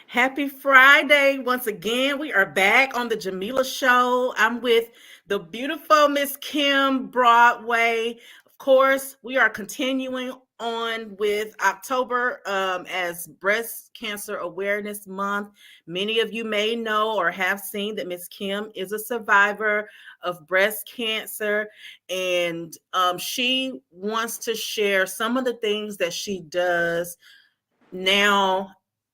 Happy Friday. Once again, we are back on the Jamila Show. I'm with the beautiful Miss Kim Broadway. Of course, we are continuing on with October as Breast Cancer Awareness Month. Many of you may know or have seen that Miss Kim is a survivor of breast cancer, and she wants to share some of the things that she does now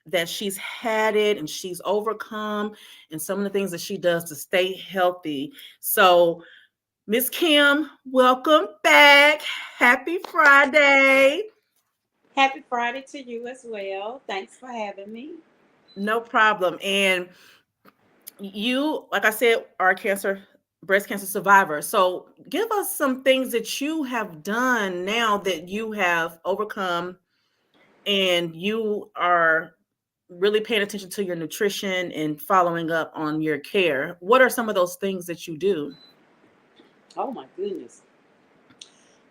that she's had it and she's overcome, and some of the things that she does to stay healthy. So, Miss Kim, welcome back. Happy Friday. Happy Friday to you as well. Thanks for having me. No problem. And you, like I said, are a breast cancer survivor. So, give us some things that you have done now that you have overcome and you are really paying attention to your nutrition and following up on your care. What are some of those things that you do? Oh my goodness.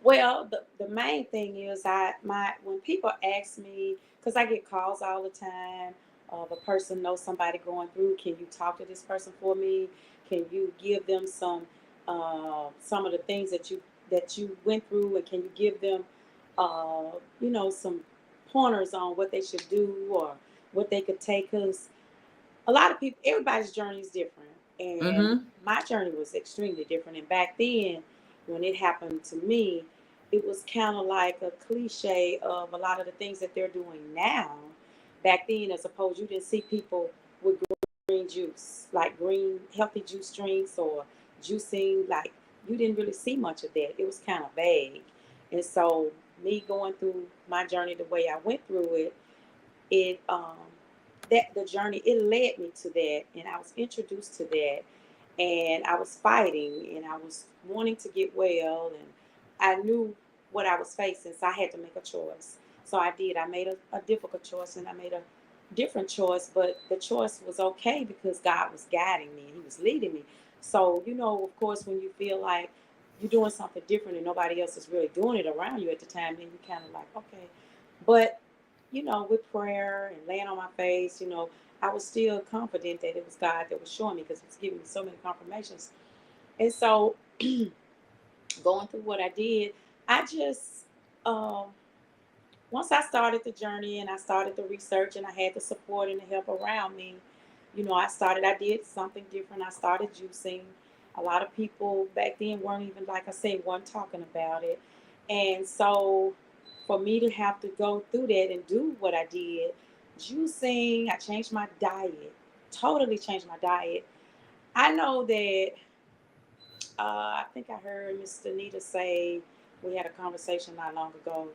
Well, the main thing is when people ask me, because I get calls all the time of a person knows somebody going through, can you talk to this person for me? Can you give them some of the things that you went through, and can you give them uh, some pointers on what they should do or what they could take? Because a lot of people, everybody's journey is different. And Mm-hmm. my journey was extremely different. And back then, when it happened to me, it was kind of like a cliche of a lot of the things that they're doing now. Back then, as opposed, you didn't see people with green juice, like green healthy juice drinks or juicing. Like, you didn't really see much of that. It was kind of vague. And so, me going through my journey the way I went through it, it that the journey, it led me to that, and I was introduced to that, and I was fighting, and I was wanting to get well, and I knew what I was facing, so I had to make a choice. So I did. I made a difficult choice, and I made a different choice, but the choice was okay because God was guiding me and He was leading me. So, of course, when you feel like you're doing something different and nobody else is really doing it around you at the time, then you kind of like, okay. But with prayer and laying on my face, I was still confident that it was God that was showing me, because He was giving me so many confirmations. And so, going through what I did, I just, um, once I started the journey and I started the research and I had the support and the help around me, I did something different. I started juicing. A lot of people back then weren't even, like I said, weren't talking about it. And so for me to have to go through that and do what I did, juicing, I changed my diet, totally changed my diet. I know that, I think I heard Miss Anita say, we had a conversation not long ago,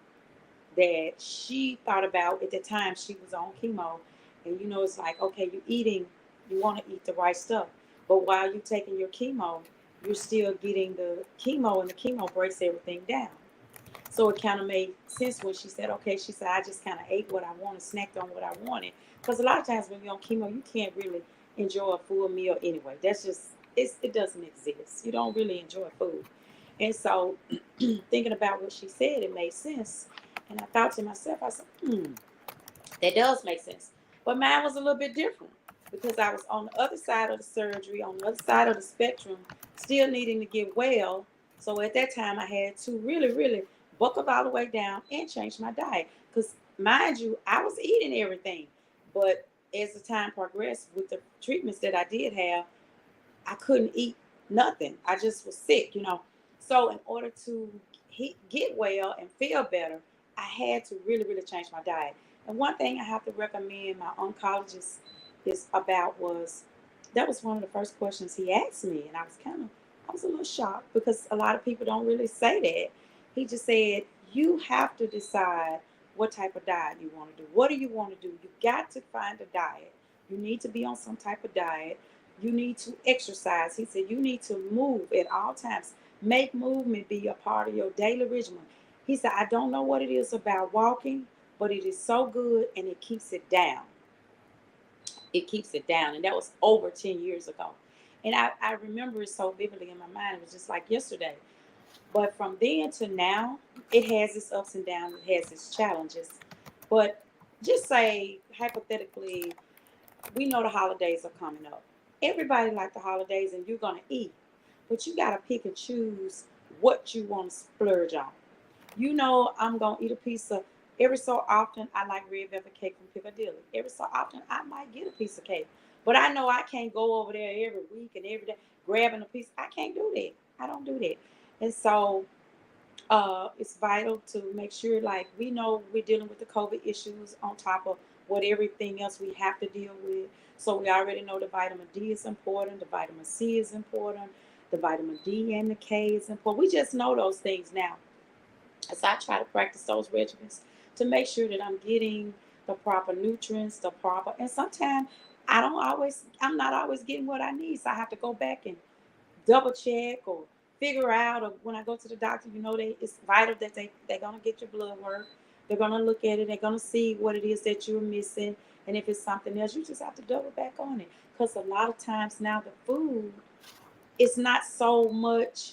that she thought about at the time she was on chemo. And it's like, okay, you want to eat the right stuff, but while you're taking your chemo, you're still getting the chemo, and the chemo breaks everything down. So it kind of made sense when she said, okay, she said, I just kind of ate what I wanted, snacked on what I wanted. Because a lot of times when you're on chemo, you can't really enjoy a full meal anyway. That's just, it doesn't exist. You don't really enjoy food. And so, thinking about what she said, it made sense. And I thought to myself, I said, that does make sense. But mine was a little bit different, because I was on the other side of the surgery, on the other side of the spectrum, still needing to get well. So at that time, I had to really, really buckle all the way down and change my diet. Because, mind you, I was eating everything. But as the time progressed with the treatments that I did have, I couldn't eat nothing. I just was sick. So in order to get well and feel better, I had to really, really change my diet. And one thing I have to recommend my oncologist is about was, that was one of the first questions he asked me, and I was a little shocked, because a lot of people don't really say that. He just said, you have to decide what type of diet you want to do. What do you want to do? You got to find a diet. You need to be on some type of diet. You need to exercise. He said, you need to move at all times. Make movement be a part of your daily regimen. He said, I don't know what it is about walking, but it is so good, and it keeps it down. It keeps it down. And that was over 10 years ago. And I remember it so vividly in my mind. It was just like yesterday. But from then to now, it has its ups and downs. It has its challenges. But just say, hypothetically, we know the holidays are coming up. Everybody like the holidays, and you're gonna eat, but you gotta pick and choose what you want to splurge on. You know, I'm gonna eat a piece of every so often. I like red velvet cake from Piccadilly. Every so often, I might get a piece of cake, but I know I can't go over there every week and every day grabbing a piece. I can't do that. I don't do that, and so it's vital to make sure, like, we know we're dealing with the COVID issues on top of what everything else we have to deal with. So we already know the vitamin D is important, the vitamin C is important, the vitamin D and the K is important. We just know those things now. So I try to practice those regimens to make sure that I'm getting the proper nutrients, the proper, and sometimes I'm not always getting what I need. So I have to go back and double check or figure out, or when I go to the doctor, it's vital that they're gonna get your blood work. They're gonna look at it, they're gonna see what it is that you're missing. And if it's something else, you just have to double back on it. Because a lot of times now the food is not so much,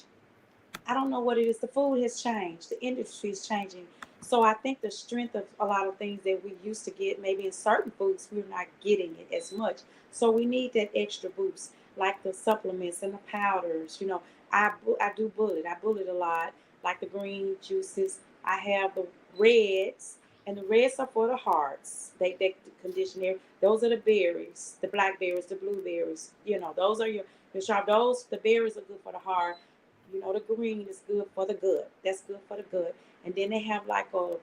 I don't know what it is. The food has changed. The industry is changing. So I think the strength of a lot of things that we used to get, maybe in certain foods, we're not getting it as much. So we need that extra boost, like the supplements and the powders. I do bullet. I bullet a lot, like the green juices. I have the reds, and the reds are for the hearts. They condition there. Those are the berries, the blackberries, the blueberries. Those are your sharp. Those the berries are good for the heart. The green is good for the gut. That's good for the gut. And then they have like a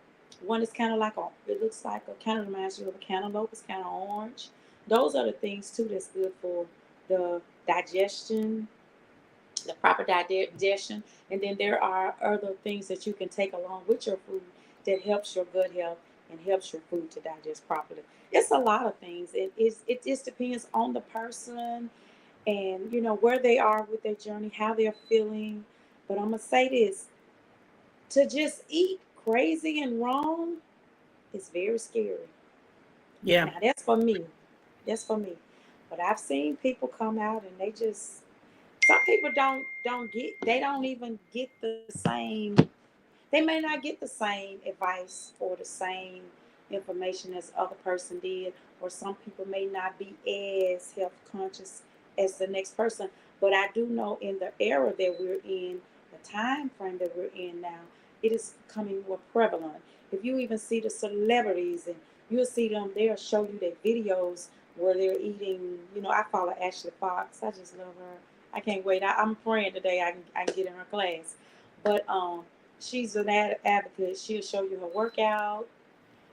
one is kind of like it looks like a kind of reminds you of a cantaloupe. It's kind of orange. Those are the things too that's good for the digestion, the proper digestion. And then there are other things that you can take along with your food that helps your gut health and helps your food to digest properly. It's a lot of things. It just depends on the person and where they are with their journey, how they're feeling. But I'm gonna say this: to just eat crazy and wrong is very scary. Yeah. Now that's for me. That's for me. But I've seen people come out and they just some people don't even get the same, they may not get the same advice or the same information as other person did, or some people may not be as health conscious as the next person. But I do know in the era that we're in, the time frame that we're in now, it is becoming more prevalent. If you even see the celebrities, and you'll see them, they'll show you their videos where they're eating. I follow Ashley Fox. I just love her. I can't wait. I'm praying today I can get in her class. But she's an advocate. She'll show you her workout.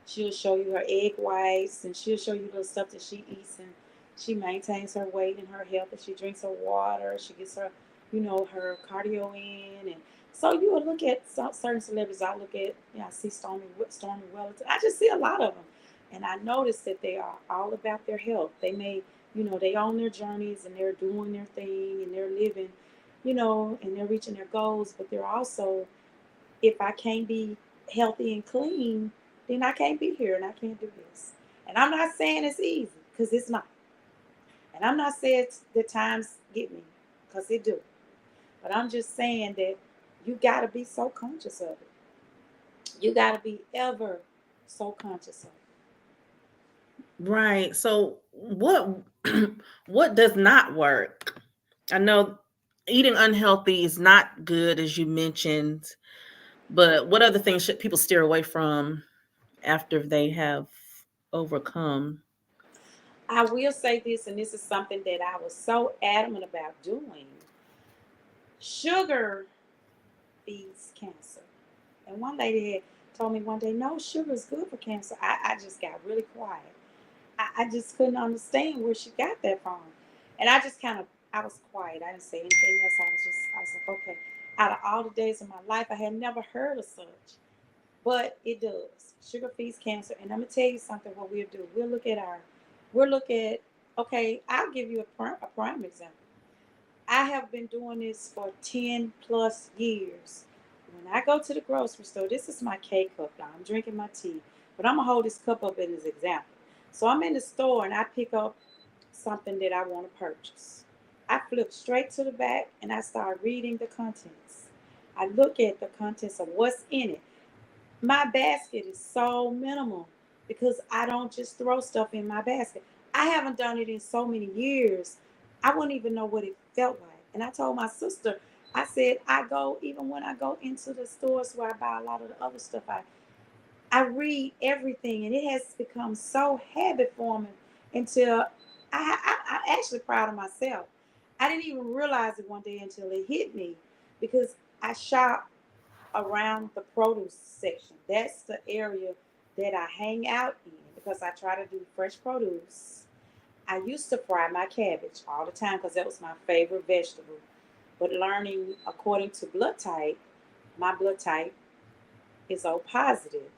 She'll show you her egg whites, and she'll show you the stuff that she eats, and she maintains her weight and her health. And she drinks her water. She gets her, her cardio in, and so you will look at certain celebrities. I look at, I see Stormy Wellington. I just see a lot of them, and I notice that they are all about their health. They may, they own their journeys and they're doing their thing and they're living, and they're reaching their goals, but they're also, if I can't be healthy and clean, then I can't be here and I can't do this. And I'm not saying it's easy, because it's not. And I'm not saying the times get me, because it do. But I'm just saying that you got to be so conscious of it. You got to be ever so conscious of Right. So what what does not work? I know eating unhealthy is not good, as you mentioned, but what other things should people steer away from after they have overcome? it. I will say this, and this is something that I was so adamant about doing. Sugar feeds cancer. And one lady had told me one day, no, sugar is good for cancer. I just got really quiet. I just couldn't understand where she got that from. And I just I was quiet. I didn't say anything else. I was like, okay. Out of all the days of my life, I had never heard of such. But it does. Sugar feeds cancer. And I'm going to tell you something, what we'll do. We'll look at, okay, I'll give you a prime example. I have been doing this for 10 plus years. When I go to the grocery store, this is my K cup now. I'm drinking my tea, but I'm going to hold this cup up in this example. So I'm in the store and I pick up something that I want to purchase. I flip straight to the back and I start reading the contents. I look at the contents of what's in it. My basket is so minimal because I don't just throw stuff in my basket. I haven't done it in so many years. I wouldn't even know what it felt like. And I told my sister, I said, I go, even when I go into the stores where I buy a lot of the other stuff, I read everything, and it has become so habit forming until I'm actually proud of myself. I didn't even realize it one day until it hit me because I shop around the produce section. That's the area that I hang out in because I try to do fresh produce. I used to fry my cabbage all the time because that was my favorite vegetable. But learning according to blood type, my blood type is O positive.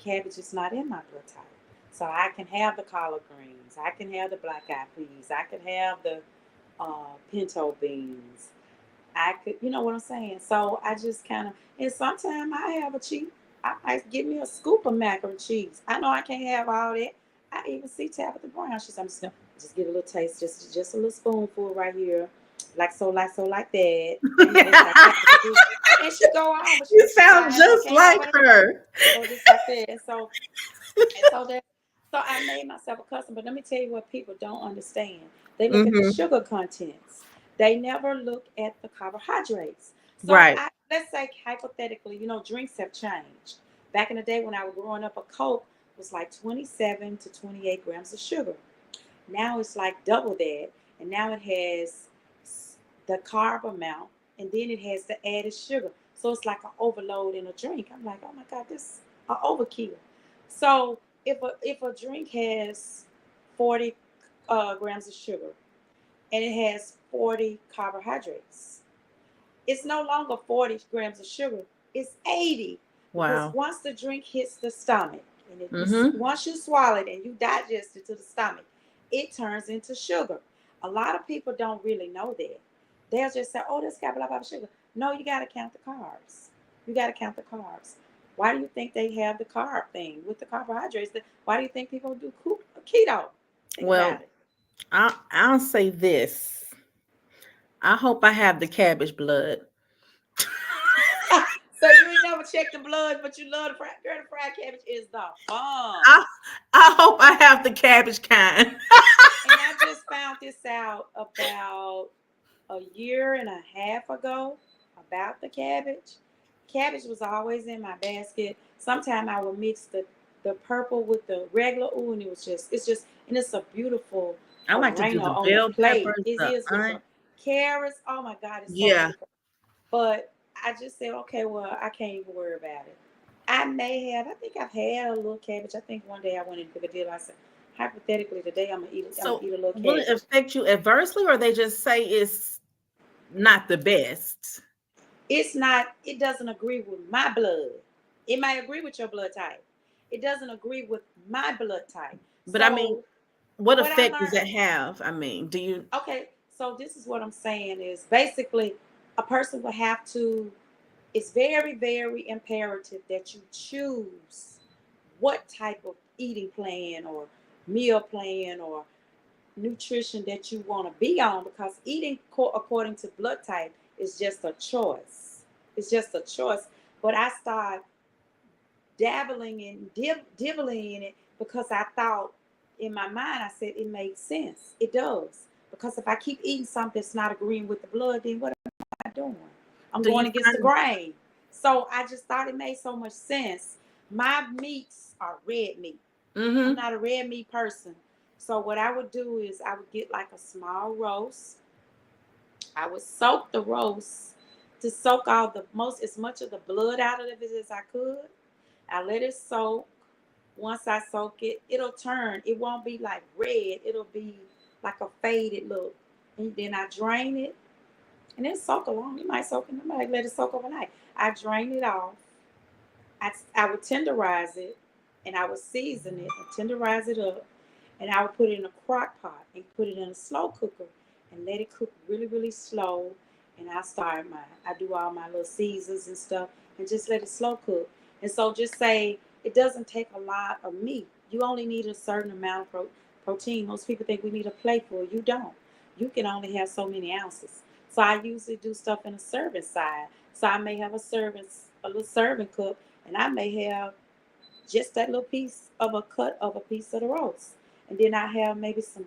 Cabbage is not in my blood type. So I can have the collard greens, I can have the black eyed peas, I can have the pinto beans. I could, you know what I'm saying? So I just kind of, and sometimes I have a cheat. I give me a scoop of macaroni and cheese. I know I can't have all that. I even see Tabitha Brown. She's, I'm just gonna just get a little taste, just a little spoonful right here, like that. You know, that's how Tabitha do. And she go on, but You she sound quiet. She just can't have like but her. so just like that. And so that so I made myself a custom. But let me tell you what people don't understand. They look at the Hmm. sugar contents. They never look at the carbohydrates. So Right. I let's say hypothetically, drinks have changed. Back in the day when I was growing up, a Coke was like 27 to 28 grams of sugar. Now it's like double that, and now it has the carb amount, and then it has the added sugar. So it's like an overload in a drink. I'm like, oh my god, this is an overkill. So if a drink has 40 grams of sugar and it has 40 carbohydrates, it's no longer 40 grams of sugar, it's 80. Because Wow. once the drink hits the stomach, and Hmm. once you swallow it and you digest it to the stomach, it turns into sugar. A lot of people don't really know that. They'll just say, oh, this got blah, blah, blah sugar. No, you got to count the carbs. You got to count the carbs. Why do you think they have the carb thing with the carbohydrates? Why do you think people do keto? Think about Well, it. I'll say this. I hope I have the cabbage blood. So you ain't never checked the blood, but you love the fried girl. The fried cabbage is the bomb. I I hope I have the cabbage kind. And I just found this out about a year and a half ago about the cabbage. Cabbage was always in my basket. Sometimes I would mix the purple with the regular. Ooh, and and it's a beautiful I like to do arena the on the bell plate. peppers, It the is with the carrots. Oh my God, it's so yeah. beautiful. But I just said, okay, well, I can't even worry about it. I think I've had a little cabbage. I think one day I went and took a deal. I said, hypothetically, today I'm gonna So eat a little will it cabbage. affect you adversely, or they just say it's not the best? It's not, it doesn't agree with my blood. It might agree with your blood type. It doesn't agree with my blood type. But I mean, So what what I effect does learned, that have? I mean, do you? okay, so this is what I'm saying is basically a person will have to, it's very, very imperative that you choose what type of eating plan or meal plan or nutrition that you want to be on, because eating according to blood type is just a choice. It's just a choice. But I started dabbling and dibbling in it because I thought, in my mind, I said it makes sense. It does. Because if I keep eating something that's not agreeing with the blood, then what am I doing? I'm Do going you against the find? grain. So I just thought it made so much sense. My meats are red meat. I'm Mm-hmm. not a red meat person. So what I would do is I would get like a small roast. I would soak the roast to soak all the most as much of the blood out of it as I could. I let it soak. Once I soak it, it'll turn. It won't be like red. It'll be like a faded look. And then I drain it, and then soak along. You might soak it. You might let it soak overnight. I drain it off. I would tenderize it, and I would season it and tenderize it up, and I would put it in a crock pot and put it in a slow cooker and let it cook really, really slow. And I do all my little seasons and stuff and just let it slow cook. And so just say it doesn't take a lot of meat. You only need a certain amount of protein. Most people think we need a plateful. You don't. You can only have so many ounces. So I usually do stuff in a serving side. So I may have a little serving cup, and I may have just that little piece of a cut of a piece of the roast. and then I have maybe some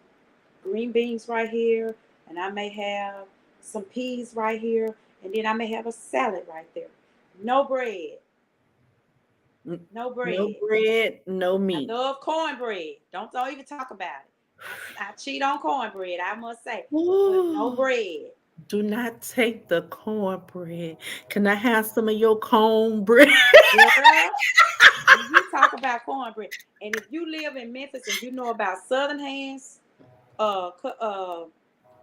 green beans right here, and I may have some peas right here, and then I may have a salad right there. No bread, no No bread. bread, no I meat. love cornbread. Don't even talk about it. I cheat on cornbread, I must say, but no Ooh, bread. do not take the cornbread. Can I have some of your cornbread? Girl, you talk about cornbread. And if you live in Memphis and you know about Southern Hands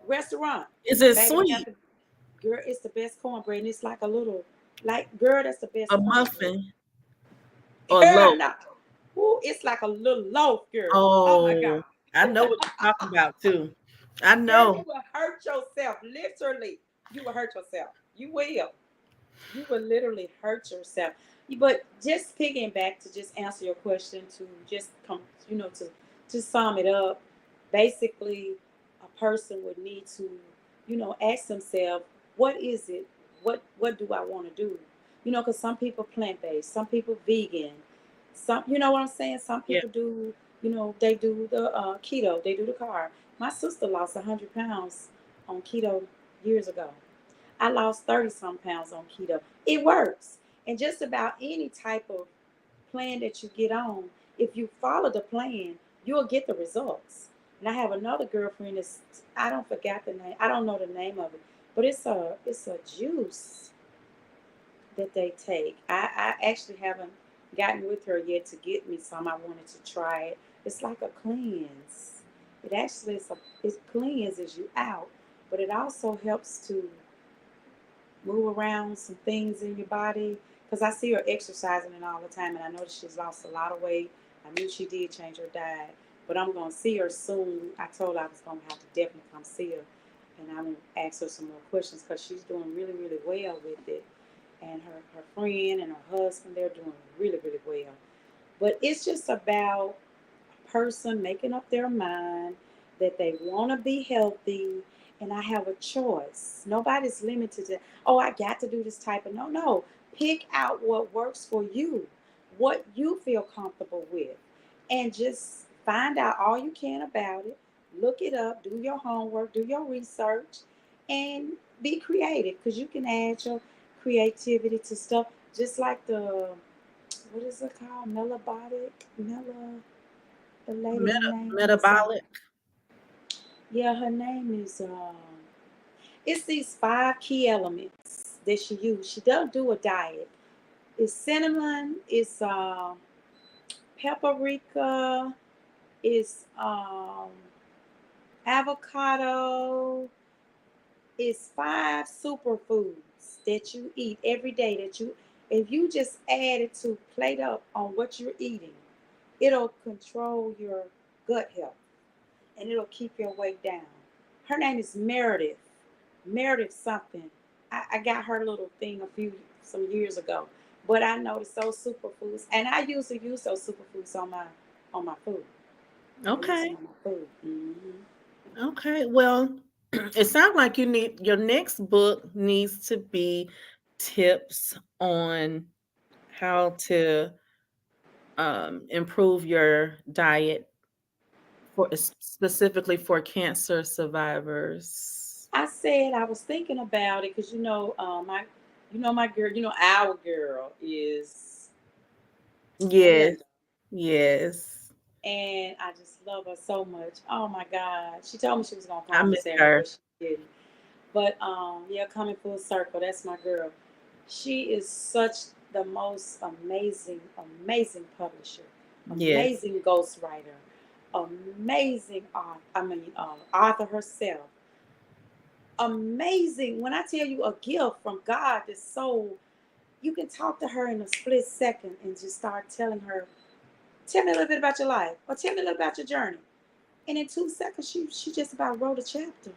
restaurant, Is it baby, they got sweet? the girl, it's the best cornbread. And it's like a little, like, girl, that's the A best cornbread. muffin or Girl, loaf? no. Ooh, it's like a little loaf, girl. Oh my Oh, God. I know what you're talking about too. I Girl, you know. will hurt yourself. Literally. You will hurt yourself. You will. You will literally hurt yourself. But just picking back to just answer your question, to just come, to sum it up, basically, a person would need to, ask themselves, what is it? What do I want to do? Because some people plant based, some people vegan, some, you know what I'm saying? Some Yeah. people do, they do the keto, they do the carb. My sister lost 100 pounds on keto years ago. I lost 30 some pounds on keto. It works. And just about any type of plan that you get on, if you follow the plan, you'll get the results. And I have another girlfriend that's, I don't forget the name. I don't know the name of it, but it's a juice that they take. I actually haven't gotten with her yet to get me some. I wanted to try it. It's like a cleanse. It actually it cleanses you out, but it also helps to move around some things in your body. Because I see her exercising and all the time, and I know that she's lost a lot of weight. I knew she did change her diet, but I'm going to see her soon. I told her I was going to have to definitely come see her, and I'm going to ask her some more questions because she's doing really, really well with it. And her friend and her husband, they're doing really, really well. But it's just about person making up their mind that they want to be healthy, and I have a choice. Nobody's limited to, oh, I got to do this type of, no. Pick out what works for you, what you feel comfortable with, and just find out all you can about it. Look it up, do your homework, do your research, and be creative, because you can add your creativity to stuff just like the, what is it called? The lady, her name is Metabolic. yeah, her name is it's these 5 key elements that she uses. She doesn't do a diet. It's cinnamon, it's paprika, it's avocado, it's 5 superfoods that you eat every day, that you, if you just add it to plate up on what you're eating, it'll control your gut health, and it'll keep your weight down. Her name is Meredith. Meredith something. I got her little thing some years ago. But I noticed those superfoods, and I usually use those superfoods on my food. I use them Okay. on my food. Okay. Well, it sounds like your next book needs to be tips on how to improve your diet for specifically for cancer survivors. I said I was thinking about it because my girl, our girl is Yes. Melinda, Yes. and I just love her so much. Oh my God, she told me she was gonna I call me miss Saturday, her. but she didn't. But yeah, coming full circle, that's my girl. She is such the most amazing, amazing publisher, Yes. amazing ghostwriter, amazing author herself. Amazing. When I tell you, a gift from God that's so, you can talk to her in a split second and just start telling her, tell me a little bit about your life, or tell me a little about your journey. And in 2 seconds, she just about wrote a chapter.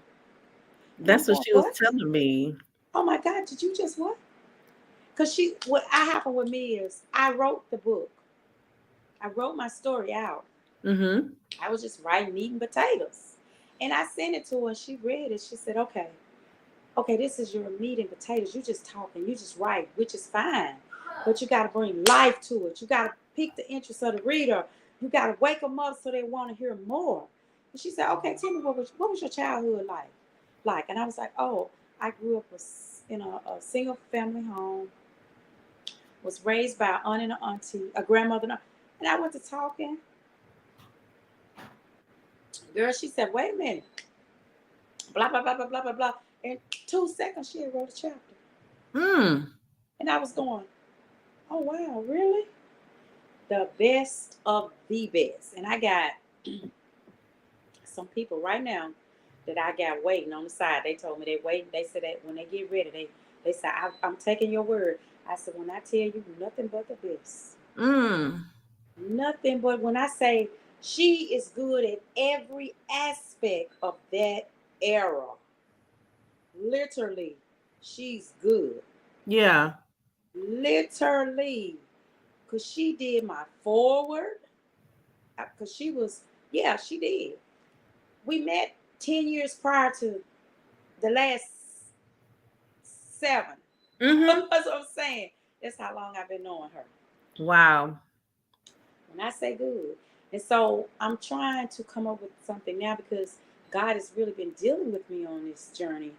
And I'm That's what going, she was what? telling me. Oh my God, did you just what? Because what happened with me is I wrote the book. I wrote my story out. Mm-hmm. I was just writing meat and potatoes. And I sent it to her and she read it. She said, okay, this is your meat and potatoes. You just talking, you just write, which is fine. But you got to bring life to it. You got to pique the interest of the reader. You got to wake them up so they want to hear more. And she said, okay, tell me what was your childhood like? And I was like, oh, I grew up in a single family home, was raised by an aunt and an auntie, a grandmother. And I went to talking. Girl, she said, wait a minute. Blah, blah, blah, blah, blah, blah, blah. In 2 seconds, she had wrote a chapter. Mm. And I was going, oh, wow, really? The best of the best. And I got some people right now that I got waiting on the side. They told me they waiting. They said that when they get ready, they said, I'm taking your word. I said, when I tell you nothing but the best. Mm. Nothing but when I say she is good at every aspect of that era. Literally, she's good. Yeah. Literally. Because she did my forward. Because she was, yeah, she did. We met 10 years prior to the last 7. Mm-hmm. That's what I'm saying. That's how long I've been knowing her. Wow. When I say good. And so I'm trying to come up with something now because God has really been dealing with me on this journey.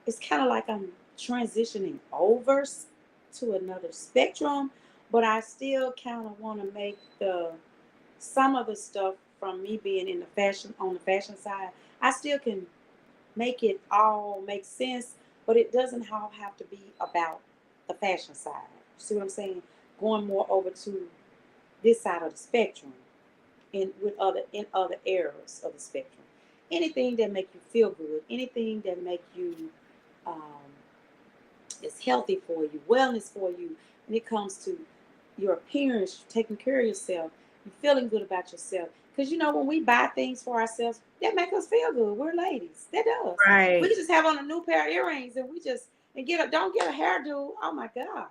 It's kind of like I'm transitioning over to another spectrum, but I still kind of want to make the some of the stuff from me being in the fashion on the fashion side. I still can make it all make sense, but it doesn't all have to be about the fashion side. See what I'm saying? Going more over to this side of the spectrum in other areas of the spectrum. Anything that make you feel good, anything that make you um, is healthy for you, wellness for you, when it comes to your appearance, taking care of yourself, you feeling good about yourself. Because you know when we buy things for ourselves, that make us feel good. We're ladies. That does. We Right. can just have on a new pair of earrings and we just and get a don't get a hairdo. Oh my God.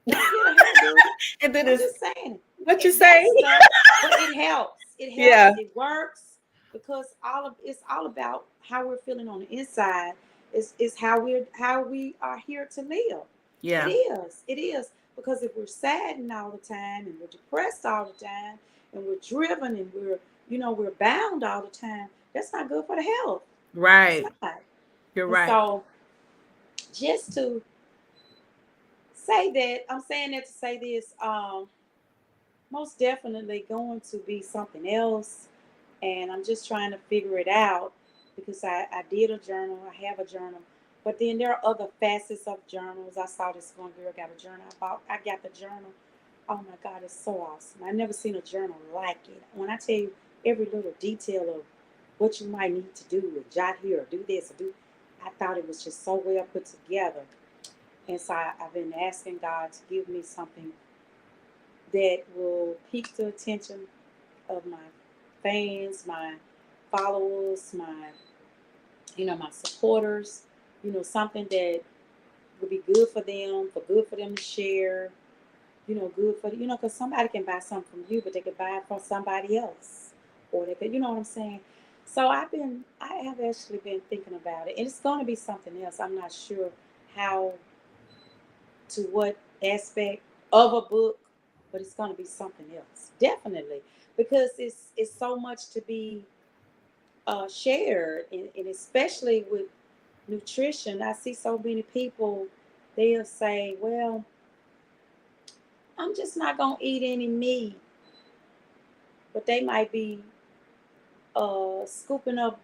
Don't get a hairdo. And then I'm it's just saying what you that say? stuff, but it helps. It helps. Yeah. It works because it's all about how we're feeling on the inside. Is how we are here to live. It Yeah. is. It is because if we're saddened all the time and we're depressed all the time and we're driven and we're bound all the time, that's not good for the health. It's Right. not. You're And right. so just to say that, I'm saying that to say this. Most definitely going to be something else. And I'm just trying to figure it out because I did a journal, I have a journal. But then there are other facets of journals. I saw this one girl got a journal. I got the journal. Oh my God, it's so awesome. I never seen a journal like it. When I tell you every little detail of what you might need to do, or jot here, or do this, or do, I thought it was just so well put together. And so I've been asking God to give me something that will pique the attention of my fans, my followers, my supporters, something that would be good for them to share, good for, because somebody can buy something from you, but they could buy it from somebody else. Or they could, you know what I'm saying? So I have actually been thinking about it. And it's going to be something else. I'm not sure how, to what aspect of a book, but it's going to be something else, definitely, because it's so much to be shared, and especially with nutrition. I see so many people, they'll say, "Well, I'm just not going to eat any meat," but they might be scooping up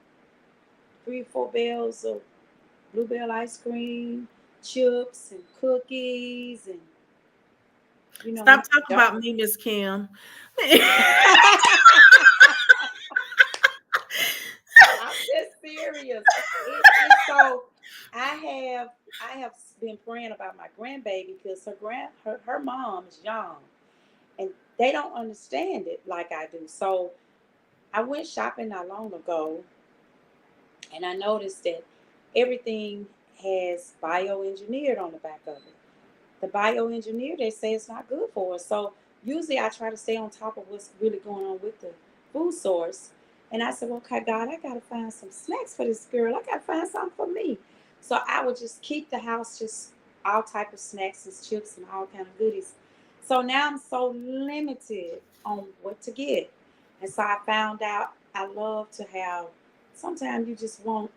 3 or 4 bales of bluebell ice cream, chips, and cookies, and Stop talking don't. about me, Miss Kim. I'm just serious. It's so I have been praying about my grandbaby because her mom is young and they don't understand it like I do. So I went shopping not long ago and I noticed that everything has bioengineered on the back of it. The bioengineer, they say it's not good for us. So usually I try to stay on top of what's really going on with the food source. And I said, well, okay, God, I got to find some snacks for this girl. I got to find something for me. So I would just keep the house just all type of snacks and chips and all kind of goodies. So now I'm so limited on what to get. And so I found out I love to have. Sometimes you just want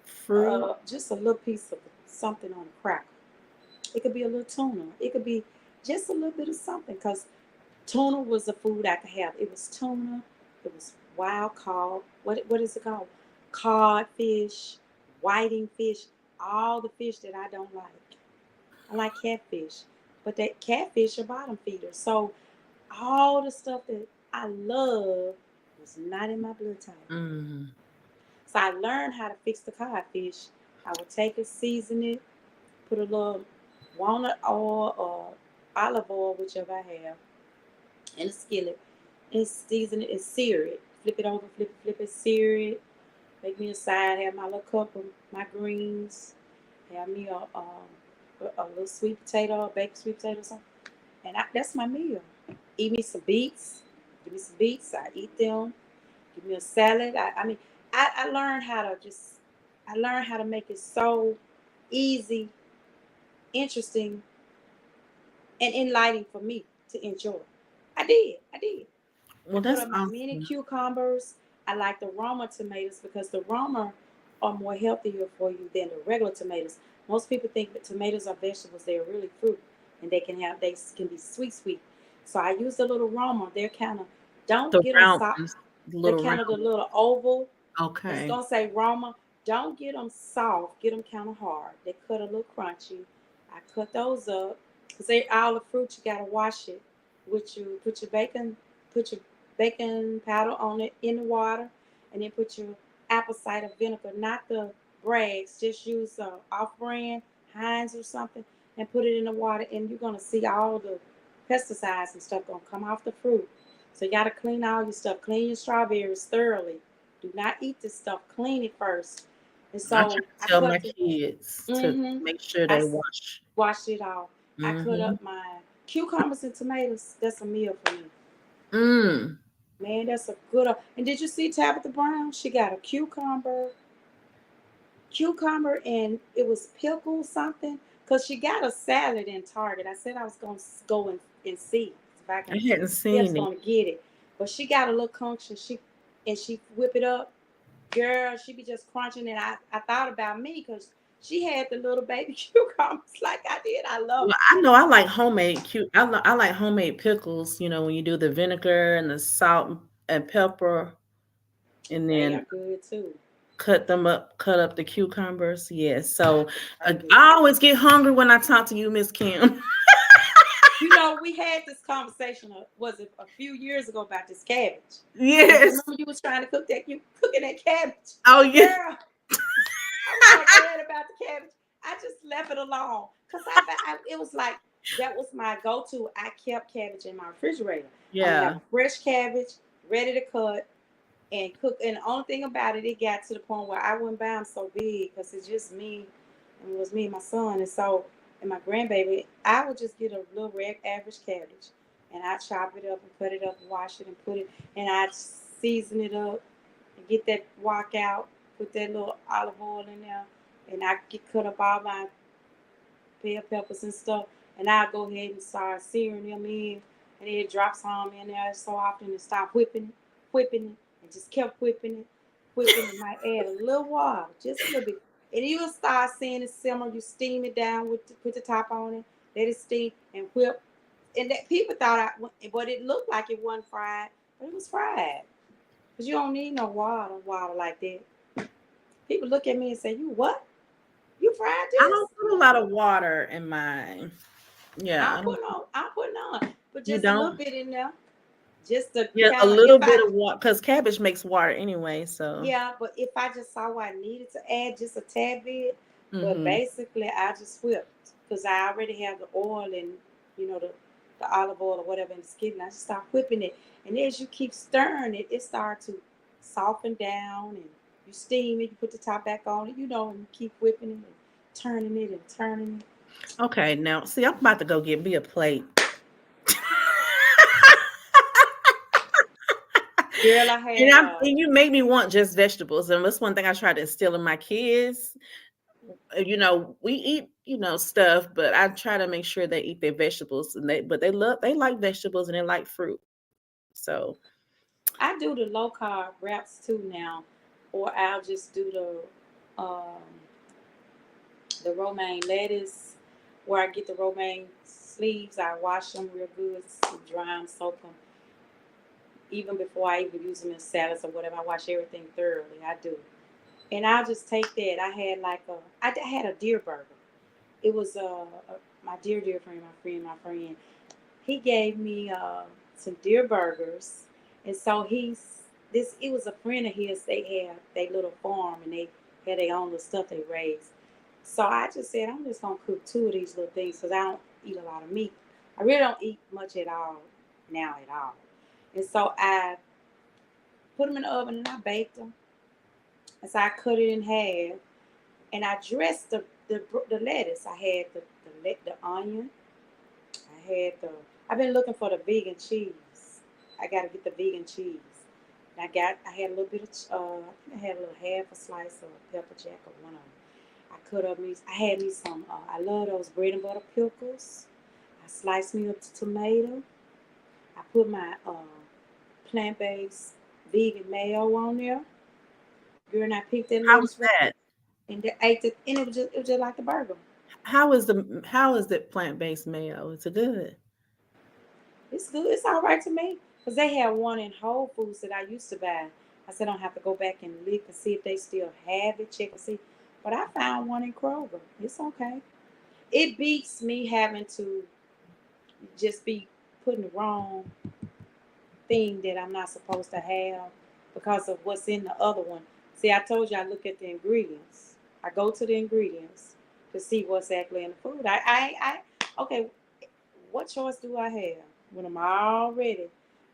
Fruit. just a little piece of something on a cracker. It could be a little tuna. It could be just a little bit of something because tuna was a food I could have. It was tuna. It was wild cod. What is it called? Codfish, whiting fish, all the fish that I don't like. I like catfish, but that catfish are bottom feeders. So all the stuff that I love was not in my blood type. Mm. So I learned how to fix the codfish. I would take it, season it, put a little walnut oil or olive oil, whichever I have, in a skillet, and season it and sear it. Flip it over, flip it, sear it. Make me a side, have my little cup of my greens, have me a little sweet potato, a baked sweet potato or something. And that's my meal. Eat me some beets. Give me some beets. I eat them. Give me a salad. I learned how to I learned how to make it so easy, interesting, and enlightening for me to enjoy. I did. I did. I Well, cut that's up my mini awesome. cucumbers. I like the Roma tomatoes because the Roma are more healthier for you than the regular tomatoes. Most people think that tomatoes are vegetables. They are really fruit, and they can be sweet. So I use the little Roma. They're kind of don't The get them round soft. ones, the They're little kind round. of the little oval. It's Okay. gonna say Roma. Don't get them soft. Get them kind of hard. They cut a little crunchy. I cut those up because they all the fruit. You gotta wash it. With you put your baking powder on it in the water, and then put your apple cider vinegar, not the Bragg's. Just use off-brand Heinz or something, and put it in the water, and you're gonna see all the pesticides and stuff gonna come off the fruit. So you gotta clean all your stuff. Clean your strawberries thoroughly. Do not eat this stuff. Clean it first. And I try so to I tell my cut the. kids to Mm-hmm. make sure I they wash. washed it off. I cut Mm-hmm. up my cucumbers and tomatoes. That's a meal for me. Mm. Man, that's a good. And did you see Tabitha Brown? She got a cucumber, and it was pickled something. Cause she got a salad in Target. I said I was gonna go and see if I I can hadn't see if I was seen it. gonna get it. But she got a little conch, and she whip it up. Girl, she be just crunching, and I thought about me because she had the little baby cucumbers like I did. I love Well, them. I know I like homemade I like homemade pickles, when you do the vinegar and the salt and pepper and They then are good too. cut up the cucumbers. Yes. So Are good. I always get hungry when I talk to you, Miss Kim. You know, we had this conversation. Was it a few years ago about this cabbage? And you Yes. remember you was trying to you cooking that cabbage, Oh yeah. girl. I was so mad about the cabbage. I just left it alone because it was like that was my go-to. I kept cabbage in my refrigerator. I would have Yeah. a fresh cabbage ready to cut and cook. And the only thing about it, it got to the point where I wouldn't buy them so big because it's just me, and it was me and my son, and my grandbaby. I would just get a little red average cabbage, and I chop it up and cut it up, and wash it and put it, and I season it up and get that wok out, put that little olive oil in there, and I get cut up all my bell peppers and stuff, and I go ahead and start searing them in, and it drops some in there so often and stop whipping it, and just kept whipping it. Might add a little water, just a little bit, and you'll start seeing it simmer. You steam it down put the top on it, let it steam and whip. And that people thought but it looked like it wasn't fried, but it was fried. Cause you don't need no water like that. People look at me and say, "You what? You fried I don't this?" put a lot of water in mine. Yeah. I'm putting on, but You just a little don't? bit in there, just to Yeah, a kind of if little I bit of water because cabbage makes water anyway. So. yeah, but if I just saw what I needed to add just a tad bit, but Hmm. basically I just whipped because I already have the oil and the olive oil or whatever in the skillet. I just start whipping it, and as you keep stirring it, it starts to soften down, and you steam it. You put the top back on it, and you keep whipping it and turning it and turning it. Okay, now see, I'm about to go get me a plate. Girl, I And had you make me want just vegetables, and that's one thing I try to instill in my kids. We eat, stuff, but I try to make sure they eat their vegetables, and they like vegetables and they like fruit. So I do the low carb wraps too now, or I'll just do the romaine lettuce, where I get the romaine sleeves. I wash them real good, dry them, soak them. Even before I even use them in salads or whatever, I wash everything thoroughly. I do, and I'll just take that. I had a deer burger. It was my dear friend, my friend. He gave me some deer burgers, and so he's this. It was a friend of his. They had their little farm, and they had their own little stuff they raised. So I just said, I'm just gonna cook two of these little things because I don't eat a lot of meat. I really don't eat much at all now at all. And so I put them in the oven and I baked them. And so I cut it in half and I dressed the lettuce. I had the onion. I had the. I've been looking for the vegan cheese. I got to get the vegan cheese. And I had a little bit of. I think I had a little half a slice of pepper jack or one of them. I cut up me. I had me some. I love those bread and butter pickles. I sliced me up the tomato. I put my plant based vegan mayo on there. Girl, and I picked that How was lettuce right that? and ate it, and it was just like the burger. How is it plant-based mayo? Is it good? It's good. It's all right to me. Because they had one in Whole Foods that I used to buy. I said I don't have to go back and look and see if they still have it, check and see. But I found one in Kroger. It's okay. It beats me having to just be putting the wrong thing that I'm not supposed to have because of what's in the other one. See, I told you I look at the ingredients. I go to the ingredients to see what's actually in the food. Okay, what choice do I have when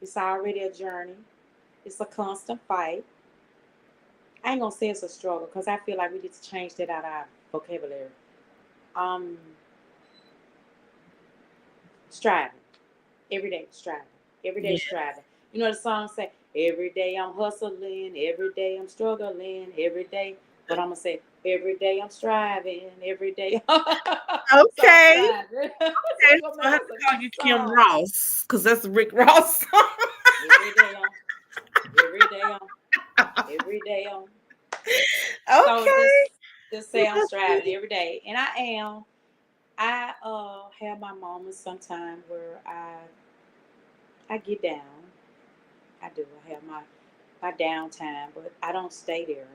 it's already a journey. It's a constant fight. I ain't gonna say it's a struggle because I feel like we need to change that out of our vocabulary. Um, striving. Every day striving. Every day Yeah. striving. You know the song say, every day I'm hustling, every day I'm struggling, every day. But I'm gonna say, every day I'm striving, every day. So I'm Okay. striving. So Okay. I'm gonna So I make have us to a call new you Kim song. Ross because that's a Rick Ross song. Every day I'm, every day I'm, every day I'm. So Okay. just say I'm That's striving good. every day, and I am. I have my moments sometimes where I get down. I do. I have my downtime, but I don't stay there.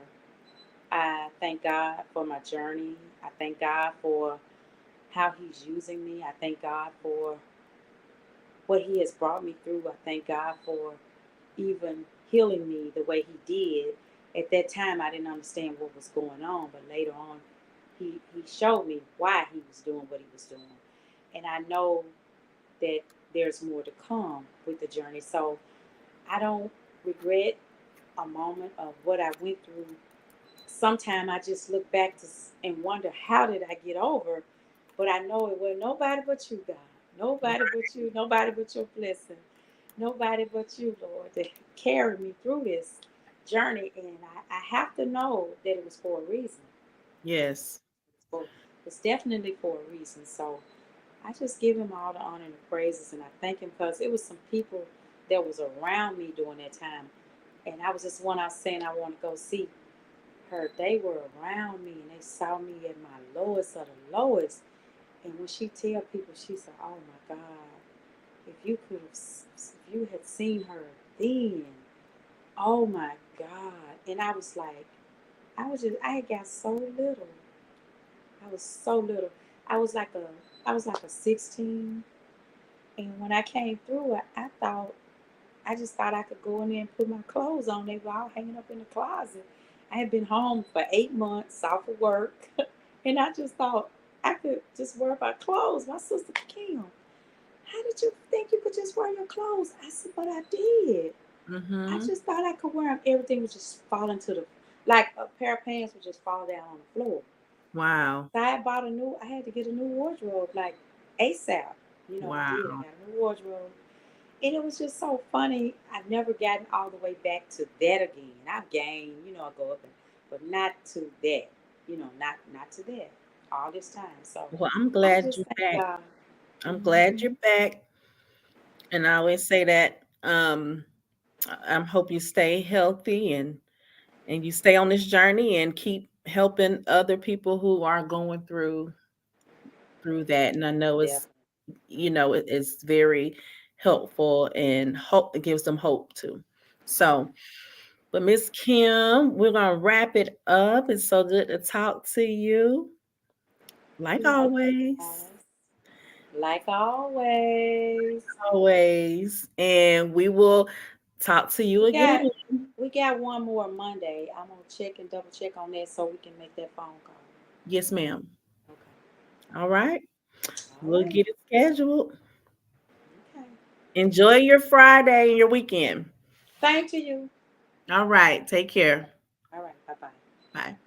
I thank God for my journey. I thank God for how He's using me. I thank God for what He has brought me through. I thank God for even healing me the way He did. At that time, I didn't understand what was going on, but later on, He showed me why He was doing what He was doing. And I know that there's more to come with the journey. So I don't regret a moment of what I went through. Sometimes I just look back and wonder, how did I get over? But I know it was nobody but you, God. Nobody but you. Nobody but your blessing. Nobody but you, Lord, that carried me through this journey. And I have to know that it was for a reason. Yes. For, it's definitely for a reason. So I just give him all the honor and the praises, and I thank him because it was some people that was around me during that time, and I was just one I was saying I want to go see her. They were around me, and they saw me at my lowest of the lowest. And when she tell people, she said, "Oh my God, if you had seen her then, oh my God!" And I was like, I had got so little. I was so little. I was like a, I was like a 16. And when I came through it, I just thought I could go in there and put my clothes on. They were all hanging up in the closet. I had been home for 8 months off of work, and I just thought I could just wear my clothes. My sister Kim, how did you think you could just wear your clothes? I said, but I did. I Mm-hmm. just thought I could wear them. Everything was just falling to the, like a pair of pants would just fall down on the floor. Wow. So I had to get a new wardrobe like ASAP. You know, I did. I Wow. got a new wardrobe. And it was just so funny. I've never gotten all the way back to that again. I've gained, I go up, but not to that. Not to that. All this time. So Well, I'm I glad just you're thank back. God. I'm glad Hmm. you're back. And I always say that. I hope you stay healthy and you stay on this journey and keep helping other people who are going through that. And I know it's, Definitely. it's very helpful and hope it gives them hope too. So, but Miss Kim, we're gonna wrap it up. It's so good to talk to you, like always. Likewise. Like always. Always. And we will talk to you We again. got we got one more Monday. I'm gonna check and double check on that so we can make that phone call. Yes, ma'am. Okay. All right. All We'll right. get it scheduled. Okay. Enjoy your Friday and your weekend. Thank to you. All right. Take care. All right. Bye bye. Bye.